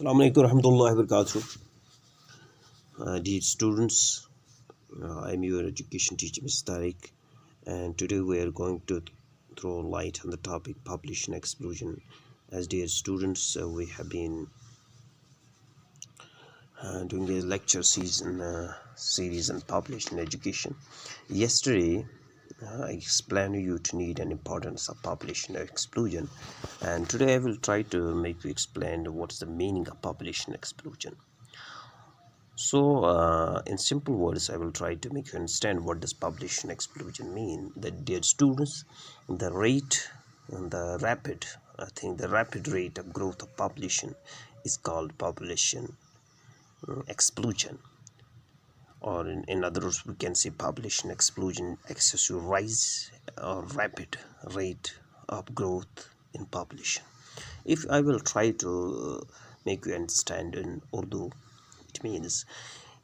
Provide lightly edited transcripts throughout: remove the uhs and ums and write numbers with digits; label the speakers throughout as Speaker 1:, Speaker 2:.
Speaker 1: Assalamu alaikum warahmatullahi wabarakatuh. Dear students, I am your education teacher, Mr. Tariq, and today we are going to throw light on the topic population explosion. As dear students, we have been doing a lecture series on population education. Yesterday, I explained you to need and importance of population explosion, and today I will try to make you explain what's the meaning of population explosion. So, in simple words, I will try to make you understand what does population explosion mean. That, dear students, the rapid rate of growth of population is called population explosion, or in other words, we can say population explosion, excessive rise or rapid rate of growth in population. If I will try to make you understand in Urdu, it means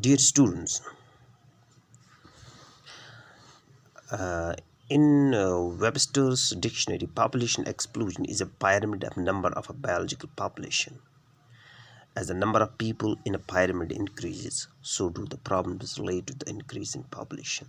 Speaker 1: Dear students, in Webster's dictionary, population explosion is a pyramid of number of a biological population. As the number of people in a pyramid increases, so do the problems related to the increase in population.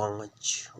Speaker 1: 5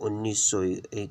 Speaker 1: 1901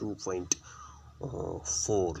Speaker 1: 2.4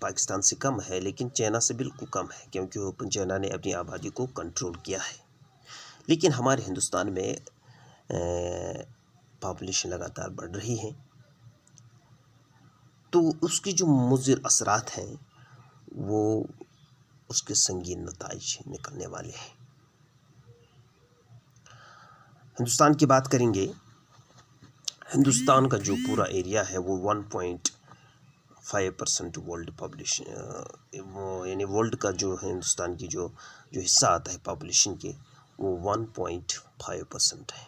Speaker 1: Pakistan سے کم ہے لیکن China سے بالکل کم ہے، کیونکہ China نے اپنی آبادی کو کنٹرول کیا ہے. لیکن ہمارے ہندوستان میں پاپولیشن لگاتار بڑھ رہی ہے، تو اس کے جو مضر اثرات ہیں وہ اس کے سنگین نتائج نکلنے والے ہیں. ہندوستان کی بات کریں گے، ہندوستان کا جو پورا ایریا ہے وہ 1.5% ورلڈ پاپولیشن، یعنی ورلڈ کا جو ہندوستان کی جو حصہ آتا ہے پاپولیشن کے، وہ 1.5% ہے.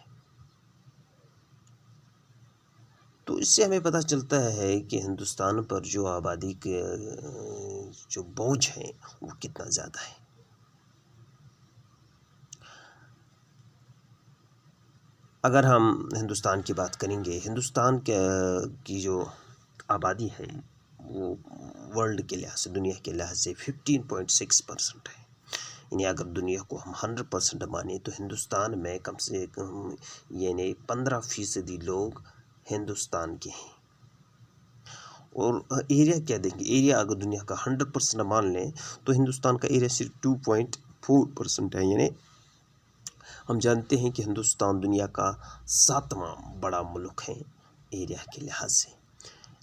Speaker 1: تو اس سے ہمیں پتہ چلتا ہے کہ ہندوستان پر جو آبادی کے جو بوجھ ہیں وہ کتنا زیادہ ہے. اگر ہم ہندوستان کی بات کریں گے، ہندوستان کی جو آبادی ہے وہ ورلڈ کے لحاظ سے، دنیا کے لحاظ سے 15.6% ہے. یعنی اگر دنیا کو ہم 100% مانیں تو ہندوستان میں کم سے کم یعنی 15% لوگ ہندوستان کے ہیں. اور ایریا کیا دیں گے، ایریا اگر دنیا کا 100% مان لیں تو ہندوستان کا ایریا صرف 2.4% ہے. یعنی ہم جانتے ہیں کہ ہندوستان دنیا کا 7واں بڑا ملک ہے ایریا کے لحاظ سے،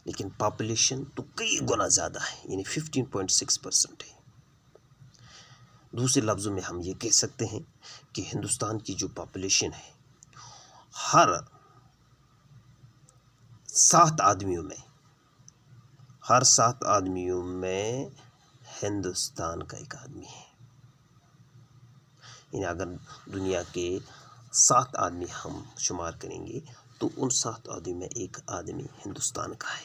Speaker 1: لیکن پاپولیشن تو کئی گنا زیادہ ہے، یعنی 15.6% ہے. دوسرے لفظوں میں ہم یہ کہہ سکتے ہیں کہ ہندوستان کی جو پاپولیشن ہے، ہر 7 آدمیوں میں ہندوستان کا ایک آدمی ہے. یعنی اگر دنیا کے 7 آدمی ہم شمار کریں گے تو ان 7 آدمی میں ایک آدمی ہندوستان کا ہے.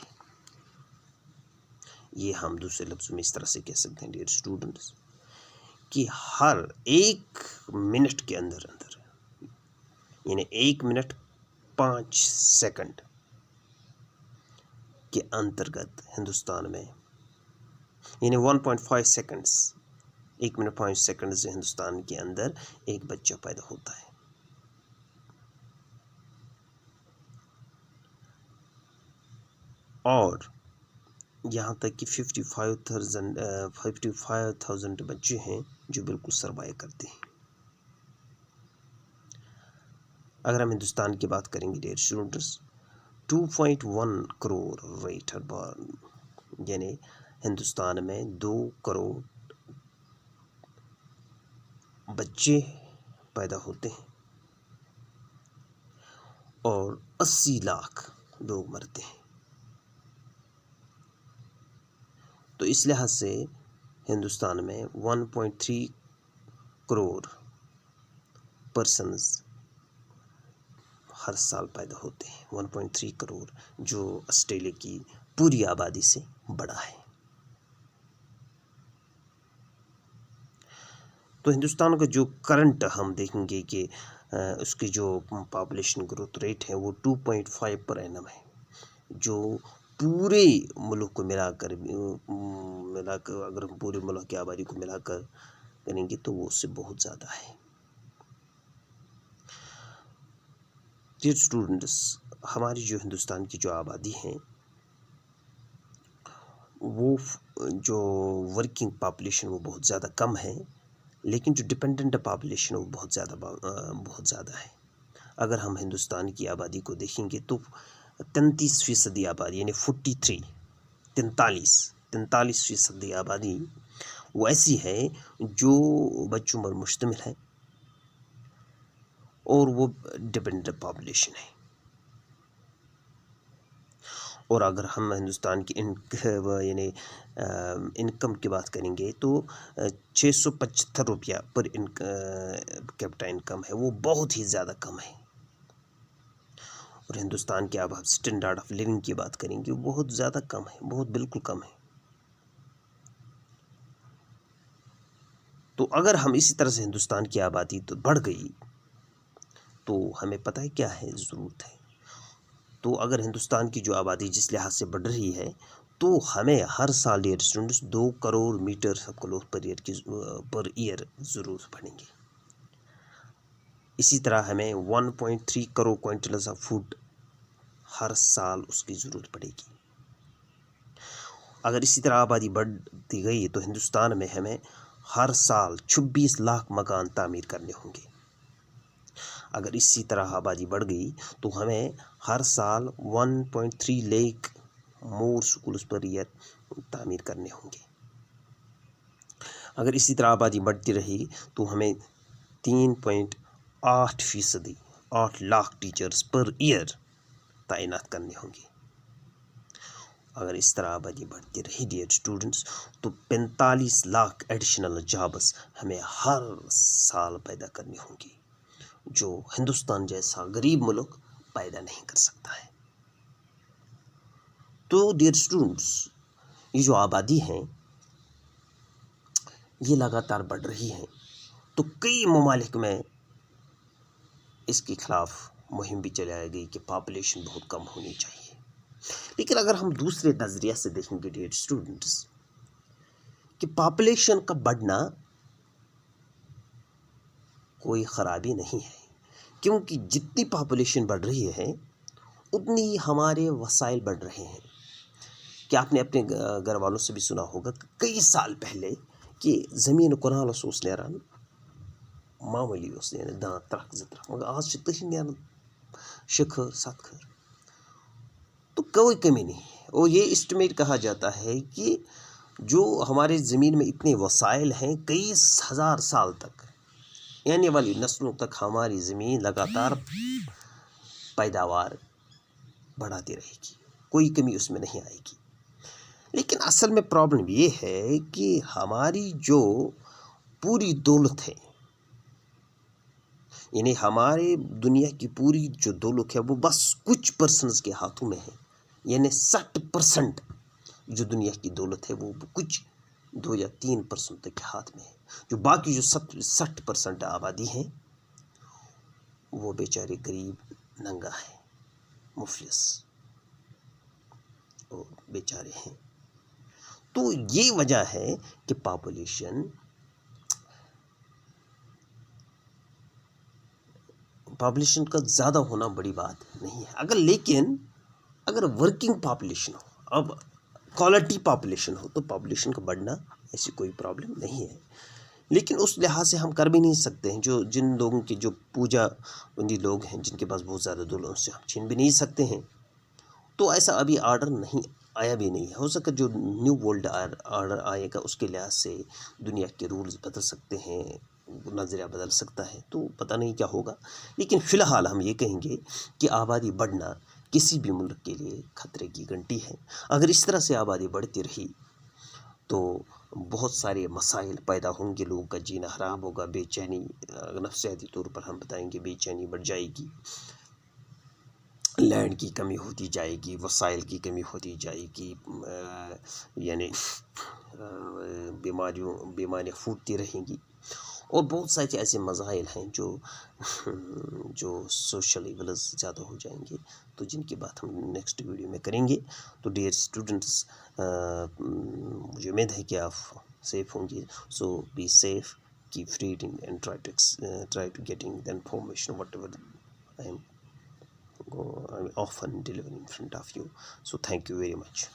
Speaker 1: یہ ہم دوسرے لفظوں میں اس طرح سے کہہ سکتے ہیں ڈیئر اسٹوڈنٹس کہ ہر 1 منٹ کے اندر یعنی 1 منٹ 5 سیکنڈ کے انترگت ہندوستان میں، یعنی 1.5 سیکنڈز، 1 منٹ 5 سیکنڈ سے ہندوستان کے اندر ایک بچہ پیدا ہوتا ہے. اور یہاں تک کہ 55,000 بچے ہیں جو بالکل سروائیو کرتے ہیں. اگر ہم ہندوستان کی بات کریں گے ڈیئر اسٹوڈنٹس، 2.1 کروڑ ریٹ برن، یعنی ہندوستان میں 2 کروڑ بچے پیدا ہوتے ہیں اور 80 لاکھ لوگ مرتے ہیں. تو اس لحاظ سے ہندوستان میں 1.3 کروڑ پرسنز ہر سال پیدا ہوتے ہیں. 1.3 کروڑ جو آسٹریلیا کی پوری آبادی سے بڑا ہے. تو ہندوستان کا جو کرنٹ ہم دیکھیں گے کہ اس کی جو پاپولیشن گروتھ ریٹ ہے وہ 2.5 پر اینم ہے، جو پورے ملک کو ملا کر اگر ہم پورے ملک کی آبادی کو ملا کر کریں گے تو وہ اس سے بہت زیادہ ہے. ڈیئر اسٹوڈنٹس، ہماری جو ہندوستان کی جو آبادی ہے وہ جو ورکنگ پاپولیشن وہ بہت زیادہ کم ہے، لیکن جو ڈپینڈنٹ پاپولیشن وہ بہت زیادہ ہے. اگر ہم ہندوستان کی آبادی کو دیکھیں گے تو 33% آبادی یعنی 43% آبادی وہ ایسی ہے جو بچوں پر مشتمل ہے اور وہ ڈپینڈنٹ پاپولیشن ہے. اور اگر ہم ہندوستان کی یعنی انکم کی بات کریں گے تو 675 روپیہ پر کیپٹا انکم ہے، وہ بہت ہی زیادہ کم ہے. اور ہندوستان کے اب ہم اسٹینڈرڈ آف لیونگ کی بات کریں گے، وہ بہت زیادہ کم ہے، بہت بالکل کم ہے. تو اگر ہم اسی طرح سے ہندوستان کی آبادی تو بڑھ گئی تو ہمیں پتہ ہے کیا ہے ضرورت ہے. تو اگر ہندوستان کی جو آبادی جس لحاظ سے بڑھ رہی ہے تو ہمیں ہر سال ڈیئر اسٹوڈنٹس 2 کروڑ میٹر سرکولر پر ایئر ضرورت پڑیں گے. اسی طرح ہمیں 1.3 کروڑ کوئنٹلز آف فوڈ ہر سال اس کی ضرورت پڑے گی. اگر اسی طرح آبادی بڑھتی گئی تو ہندوستان میں ہمیں ہر سال 26 لاکھ مکان تعمیر کرنے ہوں گے. اگر اسی طرح آبادی بڑھ گئی تو ہمیں ہر سال 1.3 لاکھ مور سکولز پر ایئر تعمیر کرنے ہوں گے. اگر اسی طرح آبادی بڑھتی رہی تو ہمیں 3.8%، 8 لاکھ ٹیچرز پر ایئر تعینات کرنے ہوں گے. اگر اس طرح آبادی بڑھتی رہی ڈیئر اسٹوڈنٹس تو 45 لاکھ ایڈیشنل جابس ہمیں ہر سال پیدا کرنی ہوں گی، جو ہندوستان جیسا غریب ملک پیدا نہیں کر سکتا ہے. تو ڈیئر اسٹوڈنٹس، یہ جو آبادی ہیں یہ لگاتار بڑھ رہی ہیں، تو کئی ممالک میں اس کے خلاف مہم بھی چلائی گئی کہ پاپولیشن بہت کم ہونی چاہیے. لیکن اگر ہم دوسرے نظریے سے دیکھیں گے ڈیئر اسٹوڈنٹس کہ پاپولیشن کا بڑھنا کوئی خرابی نہیں ہے، کیونکہ جتنی پاپولیشن بڑھ رہی ہے اتنی ہی ہمارے وسائل بڑھ رہے ہیں. کہ آپ نے اپنے گھر والوں سے بھی سنا ہوگا کہ کئی سال پہلے کہ زمین کنال اس نیران معمولی اس دان ترک زٕ ترک، مگر آج تھی نیران 6 کھر 7 کھر، تو کوئی کمی نہیں ہے. اور یہ اسٹیمیٹ کہا جاتا ہے کہ جو ہمارے زمین میں اتنے وسائل ہیں، کئی ہزار سال تک آنے والی نسلوں تک ہماری زمین لگاتار پیداوار بڑھاتی رہے گی، کوئی کمی اس میں نہیں آئے گی. لیکن اصل میں پرابلم یہ ہے کہ ہماری جو پوری دولت ہے، یعنی ہمارے دنیا کی پوری جو دولت ہے وہ بس کچھ پرسنز کے ہاتھوں میں ہے. یعنی 60% جو دنیا کی دولت ہے وہ کچھ 2 یا 3% تک کے ہاتھ میں ہے. جو باقی جو 60% آبادی ہیں وہ بیچارے غریب ننگا ہیں، مفلس اور بیچارے ہیں. تو یہ وجہ ہے کہ پاپولیشن کا زیادہ ہونا بڑی بات نہیں ہے. لیکن اگر ورکنگ پاپولیشن ہو، اب کوالٹی پاپولیشن ہو، تو پاپولیشن کا بڑھنا ایسی کوئی پرابلم نہیں ہے. لیکن اس لحاظ سے ہم کر بھی نہیں سکتے ہیں، جن لوگوں کے جو پوجا بندی لوگ ہیں، جن کے پاس بہت زیادہ دولت، ان سے ہم چھین بھی نہیں سکتے ہیں. تو ایسا ابھی آرڈر نہیں آیا بھی نہیں ہے. ہو سکتا جو نیو ورلڈ آرڈر آئے گا اس کے لحاظ سے دنیا کے رولز بدل سکتے ہیں، نظریہ بدل سکتا ہے، تو پتہ نہیں کیا ہوگا. لیکن فی الحال ہم یہ کہیں گے کہ آبادی بڑھنا کسی بھی ملک کے لیے خطرے کی گھنٹی ہے. اگر اس طرح سے آبادی بڑھتی رہی تو بہت سارے مسائل پیدا ہوں گے، لوگوں کا جینا حرام ہوگا، بے چینی، نفسیاتی طور پر ہم بتائیں گے بے چینی بڑھ جائے گی، لینڈ کی کمی ہوتی جائے گی، وسائل کی کمی ہوتی جائے گی، یعنی بیماریاں پھوٹتی رہیں گی. اور بہت سارے ایسے مسائل ہیں جو سوشل ایولز زیادہ ہو جائیں گے، تو جن کی بات ہم نیکسٹ ویڈیو میں کریں گے. تو ڈیئر اسٹوڈنٹس، مجھے امید ہے کہ آپ سیف ہوں گے. So be safe, keep reading and try to getting the information whatever I am often delivering in front of you. So thank you very much.